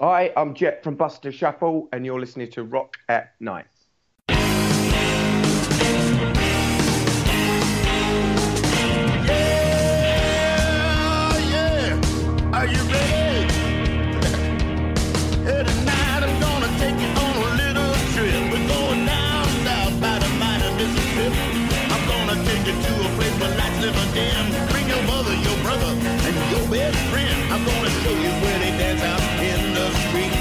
Hi, I'm Jet from Buster Shuffle, and you're listening to Rock at Night. Yeah. Are you ready? Hey, tonight I'm gonna take you on a little trip. We're going down south by the mighty Mississippi. I'm gonna take you to a place where lights never dim. Bring your mother, your brother, and your best friend. I'm gonna show you where they dance out in the street.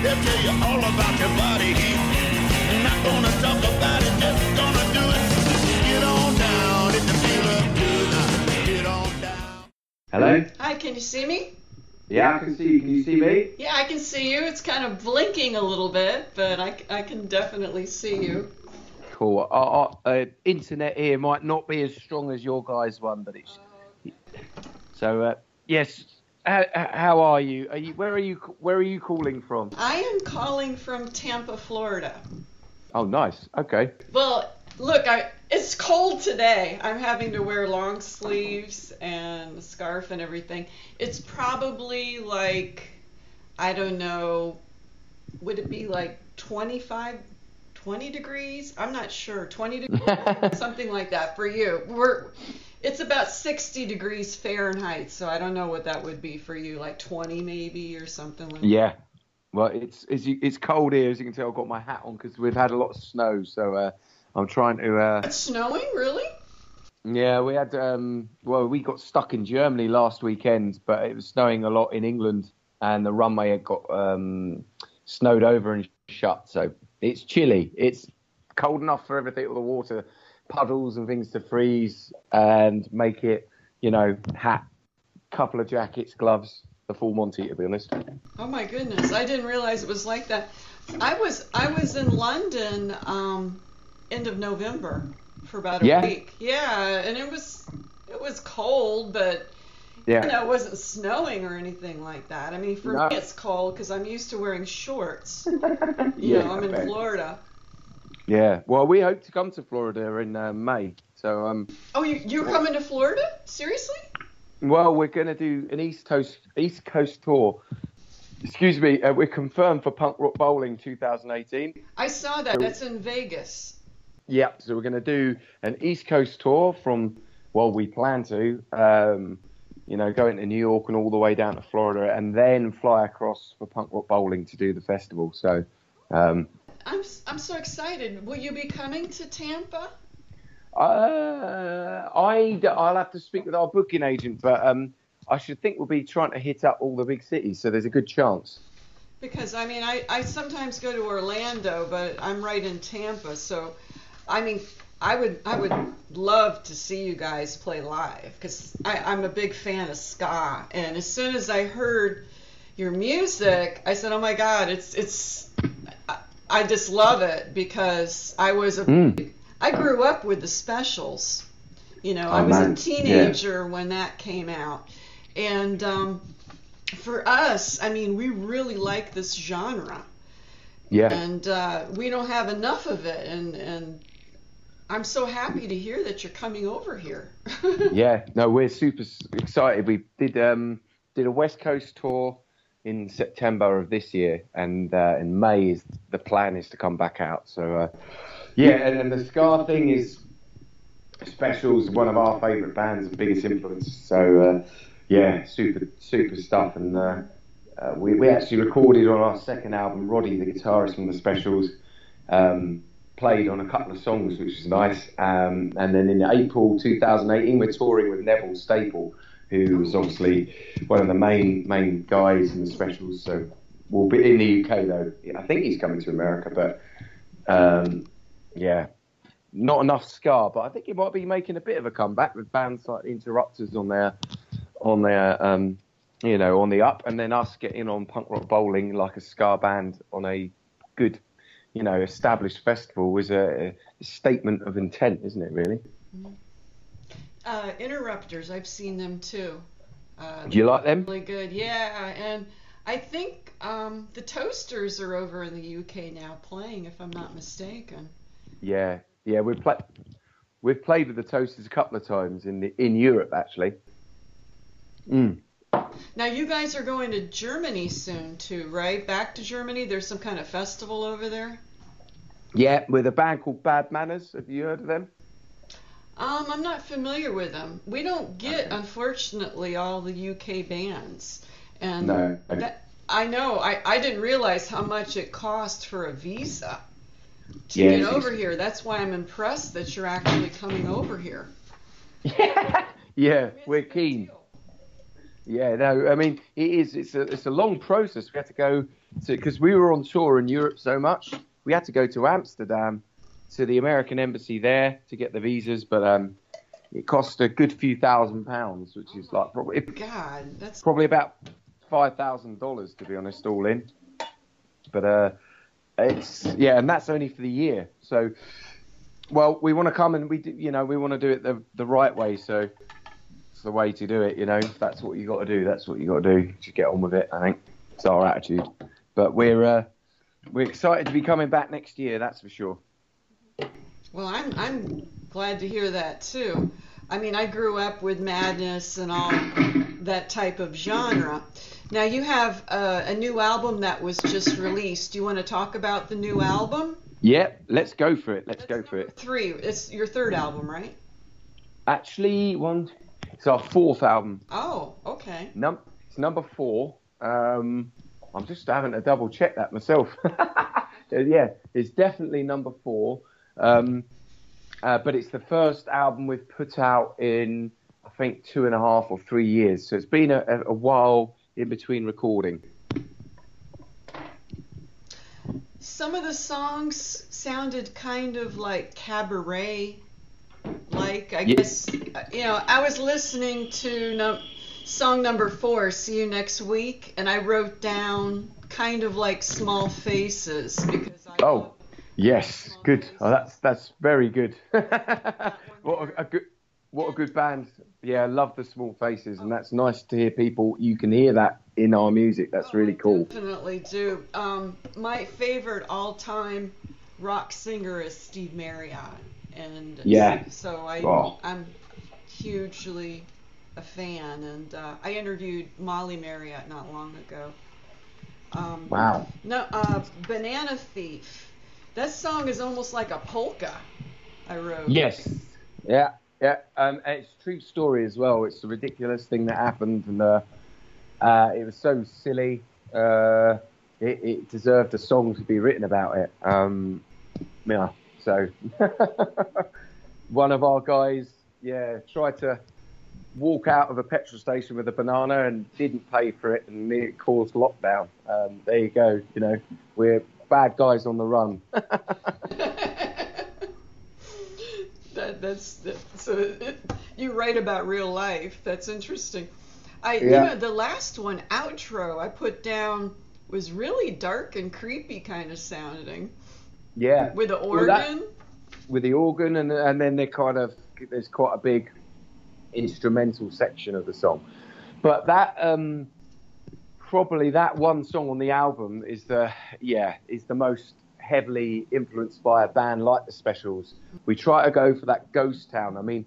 They'll tell you all about your body heat. I'm not gonna talk about it, just gonna do it. Get on down if you feel up good. Get on down. Hello? Hi, can you see me? Yeah, I can see you. Can you see me? Yeah, I can see you. It's kind of blinking a little bit, but I can definitely see you. Cool. Internet here might not be as strong as your guys' one, but it's... So, yes. How are you? Where are you calling from? I am calling from Tampa, Florida. Oh, nice. Okay. Well, look, it's cold today. I'm having to wear long sleeves and a scarf and everything. It's probably like, I don't know, would it be like 20 degrees? I'm not sure. 20 degrees, something like that for you. It's about 60 degrees Fahrenheit, so I don't know what that would be for you, like 20 maybe or something like that. Yeah. Well, it's cold here, as you can tell. I've got my hat on because we've had a lot of snow, so I'm trying to... It's snowing, really? Yeah, we had... we got stuck in Germany last weekend, but it was snowing a lot in England, and the runway had got snowed over and shut, so it's chilly. It's cold enough for everything, all the water, puddles and things to freeze and make it, hat, couple of jackets, gloves, the full Monty, to be honest. Oh my goodness, I didn't realize it was like that. I was in London end of November for about a week. Yeah, and it was cold, but it wasn't snowing or anything like that. I mean, for me it's cold because I'm used to wearing shorts. I'm in Florida. Yeah, well, we hope to come to Florida in May. So Oh, you're coming to Florida? Seriously? Well, we're going to do an East Coast tour. Excuse me, we're confirmed for Punk Rock Bowling 2018. I saw that. That's in Vegas. Yeah, so we're going to do an East Coast tour we plan to, go into New York and all the way down to Florida, and then fly across for Punk Rock Bowling to do the festival. So, I'm so excited. Will you be coming to Tampa? I'll have to speak with our booking agent, but I should think we'll be trying to hit up all the big cities, so there's a good chance. Because, I mean, I sometimes go to Orlando, but I'm right in Tampa, so, I mean, I would love to see you guys play live, because I'm a big fan of ska, and as soon as I heard your music, I said, oh my God, I just love it, because I grew up with the Specials. I was a teenager when that came out. And for us, I mean, we really like this genre. Yeah. And we don't have enough of it. And I'm so happy to hear that you're coming over here. Yeah. No, we're super excited. We did a West Coast tour in September of this year. And in May, the plan is to come back out. So... and the ska thing is Specials, one of our favourite bands, biggest influence. So super stuff. And we actually recorded on our second album. Roddy, the guitarist from the Specials, played on a couple of songs, which was nice. And then in April 2018, we're touring with Neville Staple, who was obviously one of the main guys in the Specials. So we'll be in the UK though. I think he's coming to America, but. Not enough ska, but I think he might be making a bit of a comeback with bands like Interrupters on the up, and then us getting on Punk Rock Bowling like a ska band on a good, established festival was a statement of intent, isn't it? Really. Interrupters, I've seen them too. Do you like them? Really good, yeah. And I think the Toasters are over in the UK now playing, if I'm not mistaken. Yeah, we've played with the Toasters a couple of times in Europe actually. Now you guys are going to Germany soon too, right? Back to Germany. There's some kind of festival over there. Yeah, with a band called Bad Manners. Have you heard of them? I'm not familiar with them. We don't get, Okay. unfortunately, all the UK bands, and No. that I know. I didn't realize how much it cost for a visa to Yeah, get it's- over here. That's why I'm impressed that you're actually coming over here. Yeah, It's we're a big keen. deal. Yeah, no, I mean it is. It's a long process. We had to go to because we were on tour in Europe so much. We had to go to Amsterdam to the American embassy there to get the visas, but it cost a good few £1,000, which is like God, that's probably about $5,000 to be honest, all in. But it's and that's only for the year. So, well, we want to come and we want to do it the right way. So. The way to do it, if that's what you got to do, that's what you got to do. Just get on with it. I think it's our attitude. But we're excited to be coming back next year. That's for sure. well. I'm glad to hear that too. I mean, I grew up with Madness and all that type of genre. Now you have a new album that was just released. Do you want to talk about the new album? Yeah, let's go for it. Let's go That's for number it. 3. It's your third album, right? Actually, it's our fourth album. Oh, okay. It's number 4. I'm just having to double check that myself. Yeah, it's definitely number 4. But it's the first album we've put out in, I think, 2.5 or 3 years. So it's been a while in between recording. Some of the songs sounded kind of like cabaret. I Yeah. guess, I was listening to song number 4, See You Next Week, and I wrote down kind of like Small Faces because I Oh, love yes, Small good. Faces. Oh, that's very good. That one What there. what a good band. Yeah, I love the Small Faces, and that's nice to hear people. You can hear that in our music. That's really I cool. definitely do. My favorite all-time rock singer is Steve Marriott, and Yeah. so Oh. I'm hugely a fan. And I interviewed Molly Marriott not long ago. Wow. No, Banana Thief. That song is almost like a polka. I wrote. Yes. Yeah. Yeah. And it's a true story as well. It's a ridiculous thing that happened, and it was so silly. It deserved a song to be written about it. Yeah. So one of our guys, tried to walk out of a petrol station with a banana and didn't pay for it, and it caused lockdown. There you go. We're bad guys on the run. You write about real life. That's interesting. Yeah. The last one, outro, I put down was really dark and creepy kind of sounding Yeah. with the Well, that- organ. with the organ, and then there's quite a big instrumental section of the song. But that probably that one song on the album is the most heavily influenced by a band like the Specials. We try to go for that ghost town. I mean,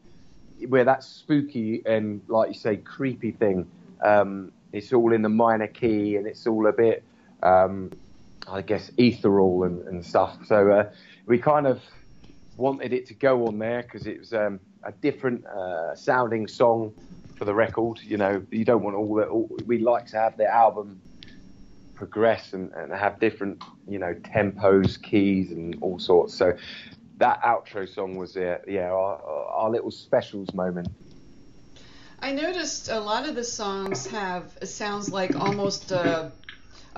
where that spooky and, like you say, creepy thing. It's all in the minor key, and it's all a bit, I guess, ethereal and stuff. So we kind of wanted it to go on there because it was a different sounding song for the record. You don't want we like to have the album progress and have different, tempos, keys, and all sorts. So that outro song was our little Specials moment. I noticed a lot of the songs it sounds like almost a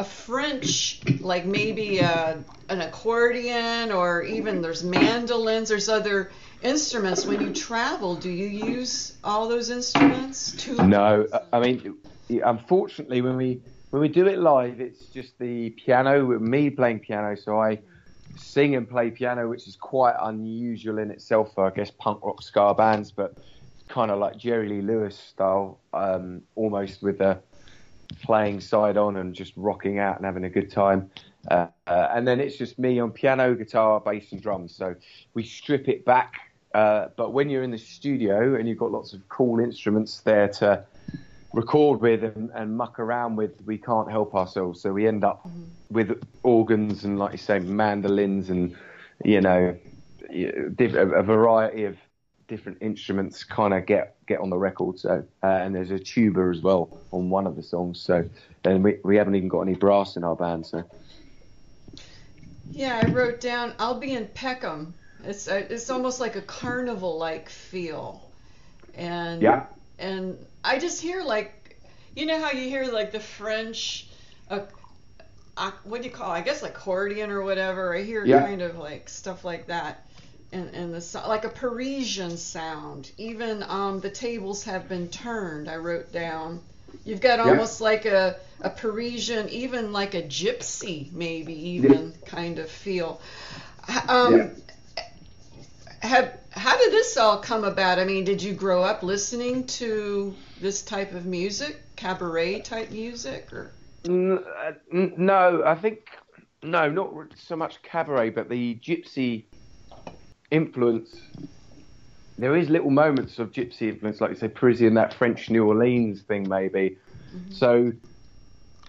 French, like maybe an accordion, or even there's mandolins, there's other instruments. When you travel, do you use all those instruments? No, I mean, unfortunately, when we do it live, it's just the piano, with me playing piano, so I sing and play piano, which is quite unusual in itself for, I guess, punk rock ska bands, but kind of like Jerry Lee Lewis style, almost with the playing side on and just rocking out and having a good time. And then it's just me on piano, guitar, bass and drums. So we strip it back. But when you're in the studio and you've got lots of cool instruments there to record with and muck around with, we can't help ourselves. So we end up with organs and, like you say, mandolins and, you know, a variety of different instruments kind of get on the record. So and there's a tuba as well on one of the songs. So then we haven't even got any brass in our band. So yeah, I wrote down I'll be in Peckham. It's almost like a carnival-like feel, and and I just hear, like, you know how you hear like the French, what do you call it? I guess accordion or whatever. I hear kind of like stuff like that. And the like a Parisian sound. Even the tables have been turned. I wrote down. You've got almost like a Parisian, even like a gypsy, maybe even kind of feel. How did this all come about? I mean, did you grow up listening to this type of music, cabaret type music, or? No, I think not so much cabaret, but the gypsy influence. There is little moments of gypsy influence, like you say, Parisian, that French New Orleans thing, maybe. So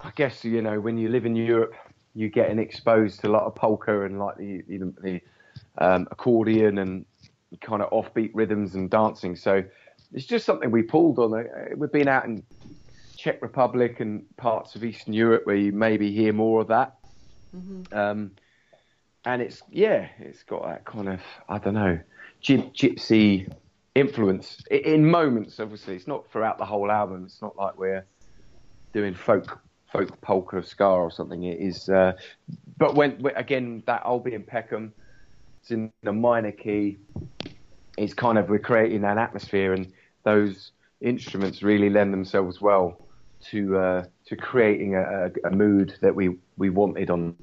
I guess, you know, when you live in Europe, you're getting exposed to a lot of polka and like the accordion and kind of offbeat rhythms and dancing. So it's just something we pulled on. We've been out in Czech Republic and parts of Eastern Europe where you maybe hear more of that. And it's got that kind of, I don't know, gypsy influence in moments. Obviously, it's not throughout the whole album. It's not like we're doing folk polka ska or something. It is, but when again, that I'll be in Peckham, it's in the minor key. It's kind of, we're creating an atmosphere, and those instruments really lend themselves well to creating a mood that we wanted on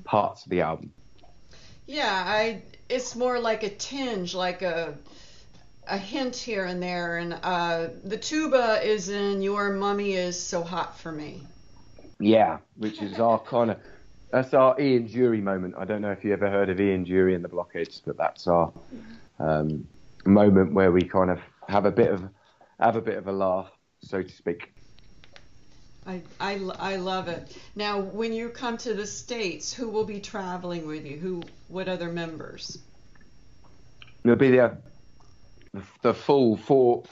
parts of the album. Yeah, it's more like a tinge, like a hint here and there, and the tuba is in Your Mummy Is So Hot For Me. Yeah, which is our kind of, that's our Ian Dury moment. I don't know if you ever heard of Ian Dury and the Blockheads, but that's our moment where we kind of have a bit of a laugh, so to speak. I love it. Now, when you come to the States, who will be traveling with you? What other members? There'll be the full four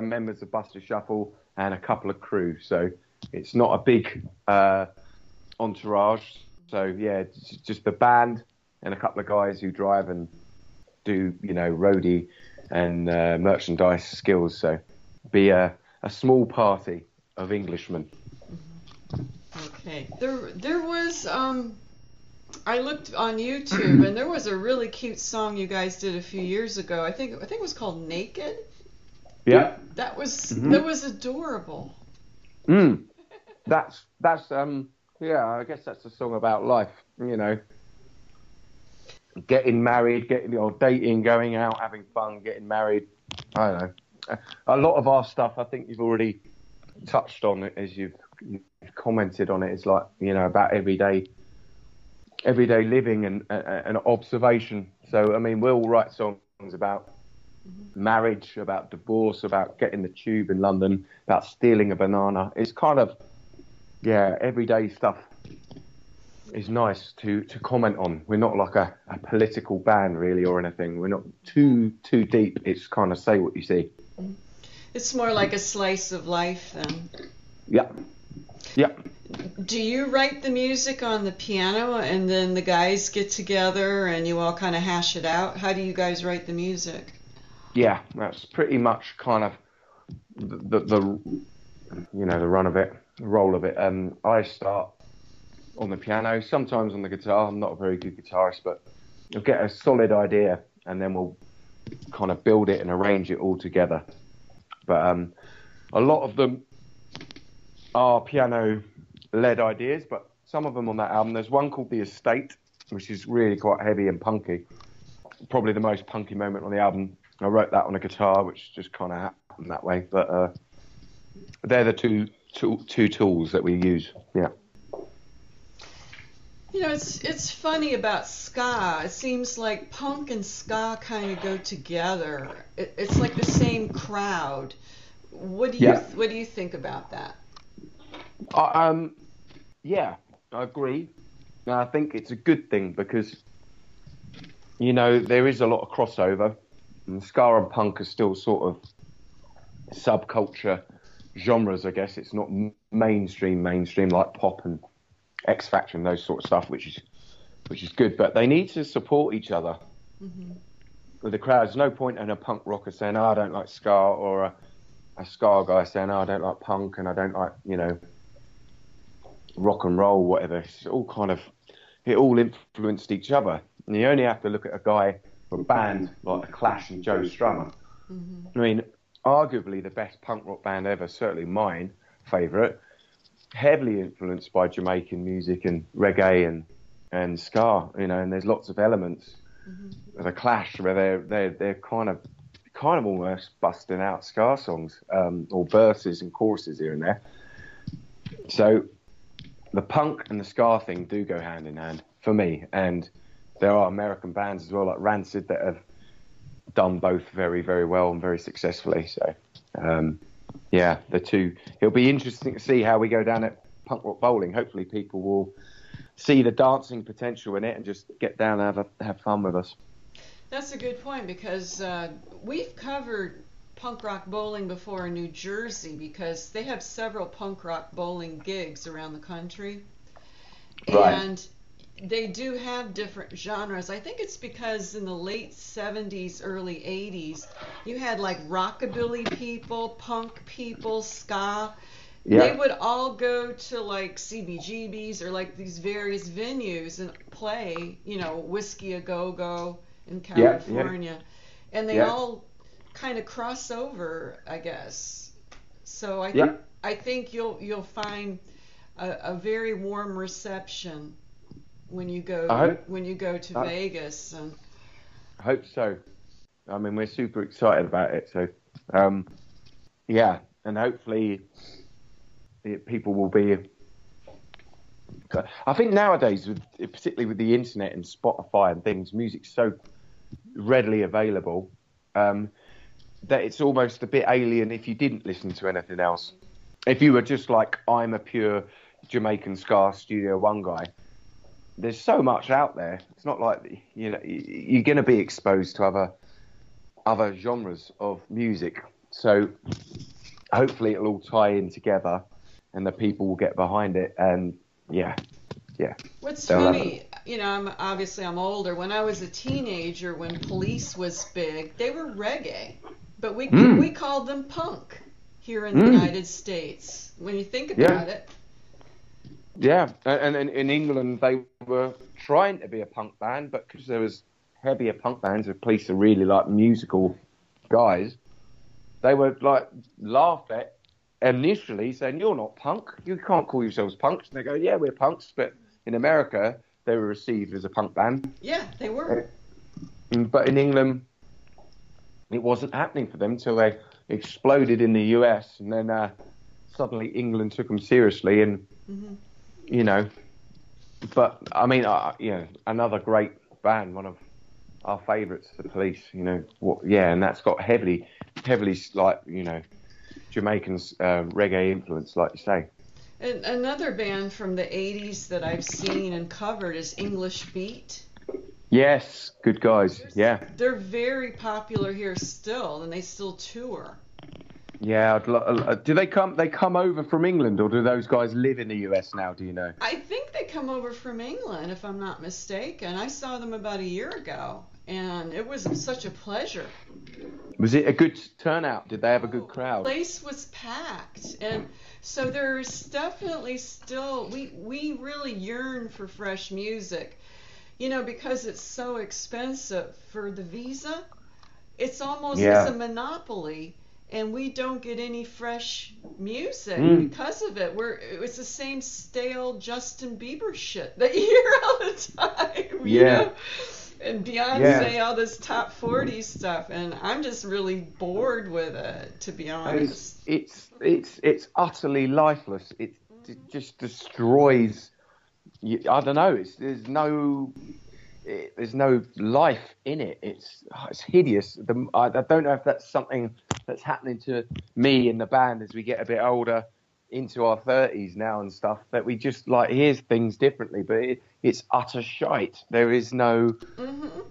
members of Buster Shuffle and a couple of crew. So it's not a big entourage. So yeah, it's just the band and a couple of guys who drive and do, you know, roadie and merchandise skills. So be a small party of Englishmen. Okay. There was I looked on YouTube and there was a really cute song you guys did a few years ago. I think it was called Naked. Yeah. That was adorable. That's yeah, I guess that's a song about life, you know. Getting married, dating, going out, having fun, getting married. I don't know. A lot of our stuff, I think you've already touched on it as you've commented on it. It's like, you know, about everyday living and observation. So I mean, we'll write songs about marriage, about divorce, about getting the tube in London, about stealing a banana. It's kind of, yeah, everyday stuff is nice to comment on. We're not like a political band really or anything. We're not too deep. It's kind of say what you see. It's more like a slice of life then. Yeah. Do you write the music on the piano and then the guys get together and you all kind of hash it out? How do you guys write the music? Yeah, that's pretty much kind of the you know, the roll of it. I start on the piano, sometimes on the guitar. I'm not a very good guitarist, but I'll get a solid idea and then we'll kind of build it and arrange it all together. But a lot of them are piano-led ideas, but some of them on that album, there's one called The Estate, which is really quite heavy and punky. Probably the most punky moment on the album. I wrote that on a guitar, which just kind of happened that way. But they're the two tools that we use. Yeah. You know, it's funny about ska. It seems like punk and ska kind of go together. It's like the same crowd. What do you think about that? Yeah, I agree. I think it's a good thing because, you know, there is a lot of crossover. And ska and punk are still sort of subculture genres, I guess. It's not mainstream like pop and X Factor and those sort of stuff, which is good. But they need to support each other. Mm-hmm. With the crowd, there's no point in a punk rocker saying, "Oh, I don't like ska," or a ska guy saying, "Oh, I don't like punk and I don't like, you know, rock and roll, whatever." It's all kind of, it all influenced each other. And you only have to look at a guy or a band like The Clash and Joe Strummer. Mm-hmm. I mean, arguably the best punk rock band ever, certainly mine favourite, heavily influenced by Jamaican music and reggae and ska, you know, and there's lots of elements of The Clash where they're kind of almost busting out ska songs, or verses and choruses here and there. So the punk and the ska thing do go hand in hand for me, and there are American bands as well, like Rancid, that have done both very, very well and very successfully. So, yeah, the two. It'll be interesting to see how we go down at Punk Rock Bowling. Hopefully, people will see the dancing potential in it and just get down and have fun with us. That's a good point, because we've covered punk rock bowling before in New Jersey, because they have several punk rock bowling gigs around the country. Right. And they do have different genres. I think it's because in the late 70s, early 80s, you had like rockabilly people, punk people, ska. Yeah. They would all go to like CBGBs or like these various venues and play, you know, Whiskey A Go Go in California. Yeah. And they all kind of cross over, I guess. So I think you'll find a very warm reception when you go to Vegas. And I hope so. I mean, we're super excited about it. So, yeah, and hopefully people will be. I think nowadays, particularly with the internet and Spotify and things, music's so readily available that it's almost a bit alien if you didn't listen to anything else. If you were just like, I'm a pure Jamaican ska Studio One guy, there's so much out there. It's not like, you know, you're going to be exposed to other genres of music. So hopefully it'll all tie in together and the people will get behind it. And yeah. What's funny, you know, I'm older. When I was a teenager, when Police was big, they were reggae, but we called them punk here in the United States. When you think about it. Yeah, and in England they were trying to be a punk band, but because there was heavier punk bands, the Police are really like musical guys, they were like laughed at initially, saying, "You're not punk, you can't call yourselves punks." And they go, "Yeah, we're punks," but in America they were received as a punk band. Yeah, they were. But in England, it wasn't happening for them until they exploded in the US, and then suddenly England took them seriously and. Mm-hmm. You know, but I mean, you know, another great band, one of our favourites, the Police. You know, and that's got heavily, like, you know, Jamaican's reggae influence, like you say. And another band from the '80s that I've seen and covered is English Beat. Yes, good guys. Yeah, they're very popular here still, and they still tour. Yeah, do they come over from England, or do those guys live in the US now? Do you know? I think they come over from England, if I'm not mistaken. I saw them about a year ago, and it was such a pleasure. Was it a good turnout? Did they have a good crowd? The place was packed, and so there's definitely still we really yearn for fresh music, you know, because it's so expensive for the visa. It's almost as a monopoly. And we don't get any fresh music because of it. It's the same stale Justin Bieber shit that you hear all the time, you know? And Beyonce, all this top 40 stuff, and I'm just really bored with it, to be honest. It's utterly lifeless. It just destroys. I don't know. there's no life in it. It's hideous. I don't know if that's something that's happening to me in the band as we get a bit older, into our 30s now and stuff, that we just like hear things differently. But it's utter shite. There is no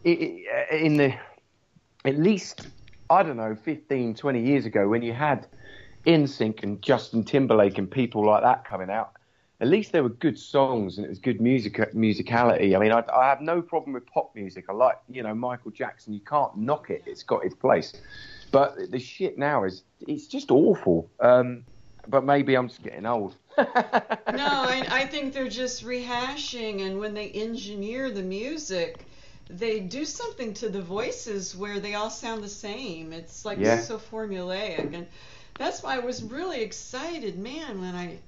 in the at least, I don't know, 15, 20 years ago when you had NSYNC and Justin Timberlake and people like that coming out. At least there were good songs and it was good musicality. I mean, I have no problem with pop music. I like, Michael Jackson. You can't knock it. It's got its place. But the shit now it's just awful. But maybe I'm just getting old. No, I think they're just rehashing. And when they engineer the music, they do something to the voices where they all sound the same. It's like so formulaic. And that's why I was really excited, man,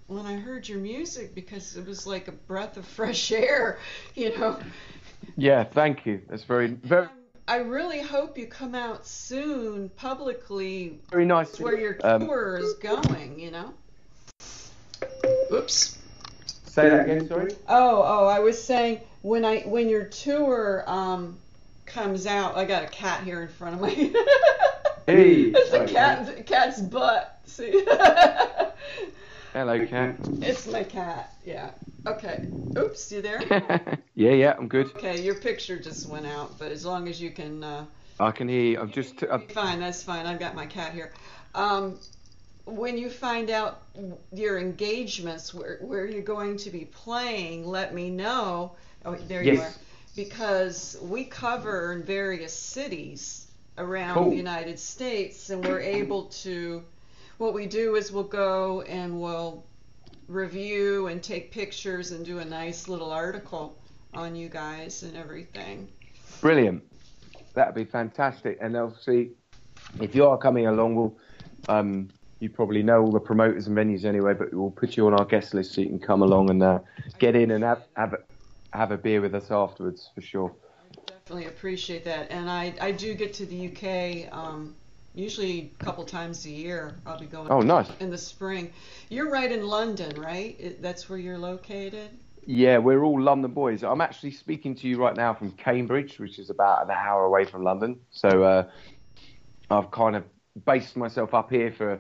when I heard your music, because it was like a breath of fresh air, Yeah, thank you. That's very. I really hope you come out soon publicly. Very nice. Where your tour is going, Oops. Say that again, sorry. Oh, I was saying when your tour comes out. I got a cat here in front of me. Hey, it's the cat's butt. See? Hello, cat. It's my cat. Yeah. Okay. Oops, you there? Yeah, I'm good. Okay, your picture just went out, but as long as you can. I can hear you. Fine. That's fine. I've got my cat here. When you find out your engagements, where you're going to be playing, let me know. Oh, there you are. Because we cover in various cities around the United States, and we're able to, what we do is we'll go and we'll review and take pictures and do a nice little article on you guys and everything. Brilliant. That'd be fantastic. And obviously, if you are coming along, we'll, you probably know all the promoters and venues anyway, but we'll put you on our guest list so you can come along and get in and have a beer with us afterwards, for sure. Definitely appreciate that. And I do get to the UK usually a couple times a year. I'll be going nice. In the spring. You're right in London, right? That's where you're located? Yeah, we're all London boys. I'm actually speaking to you right now from Cambridge, which is about an hour away from London. So I've kind of based myself up here for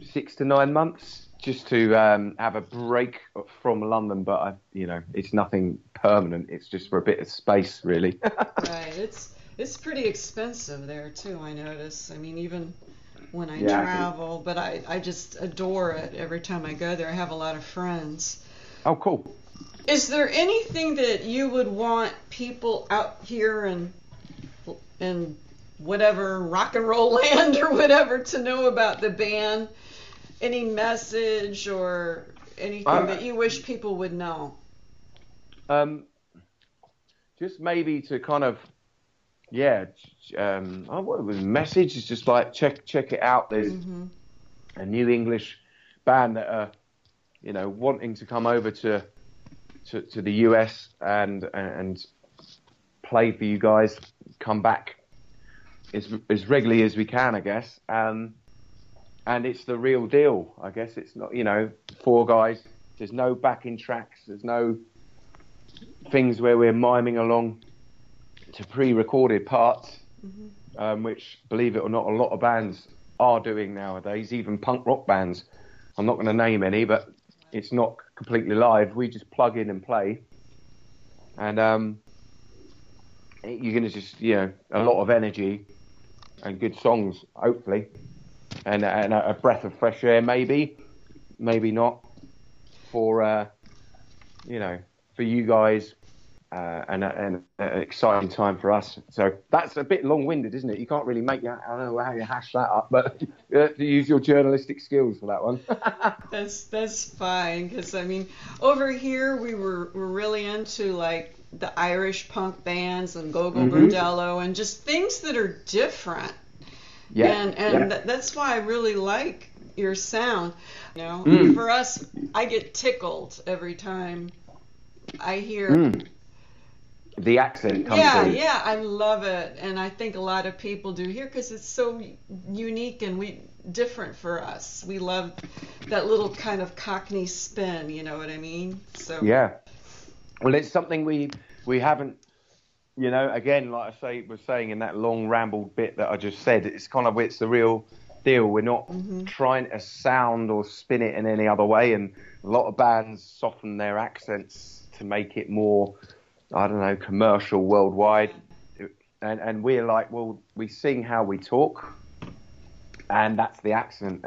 6 to 9 months just to have a break from London, but it's nothing permanent. It's just for a bit of space, really. Right. It's pretty expensive there too, I notice. I mean, even when I travel, but I just adore it every time I go there. I have a lot of friends. Oh, cool. Is there anything that you would want people out here in whatever rock and roll land or whatever to know about the band? Any message or anything that you wish people would know? Just maybe to kind of, what was the message? Is just like check it out. There's a new English band that are, wanting to come over to the US and play for you guys. Come back as regularly as we can, I guess. And it's the real deal, I guess. It's not, 4 guys. There's no backing tracks. There's no things where we're miming along to pre-recorded parts, which, believe it or not, a lot of bands are doing nowadays, even punk rock bands. I'm not going to name any, but it's not completely live. We just plug in and play. And you're going to just, a lot of energy and good songs, hopefully. And a breath of fresh air, maybe not, for for you guys, and an exciting time for us. So that's a bit long-winded, isn't it? You can't really make that. I don't know how you hash that up, but you have to use your journalistic skills for that one. That's fine, because I mean, over here we were really into like the Irish punk bands and Gogol Bordello and just things that are different. And that's why I really like your sound. For us, I get tickled every time I hear the accent comes through. Yeah, I love it, and I think a lot of people do here because it's so unique and different for us. We love that little kind of Cockney spin. You know what I mean? So well, it's something we haven't You know, again, like I was saying in that long rambled bit that I just said, it's the real deal. We're not trying to sound or spin it in any other way, and a lot of bands soften their accents to make it more, I don't know, commercial worldwide. And we're like, well, we sing how we talk, and that's the accent.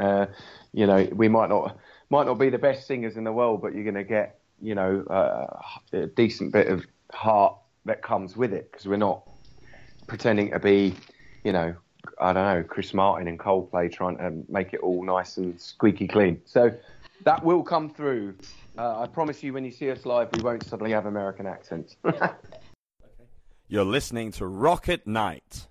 You know, we might not be the best singers in the world, but you're going to get, you know, a decent bit of heart that comes with it, because we're not pretending to be, you know, I don't know, Chris Martin and Coldplay trying to make it all nice and squeaky clean. So that will come through. I promise you, when you see us live, we won't suddenly have American accents. You're listening to Rocket Night.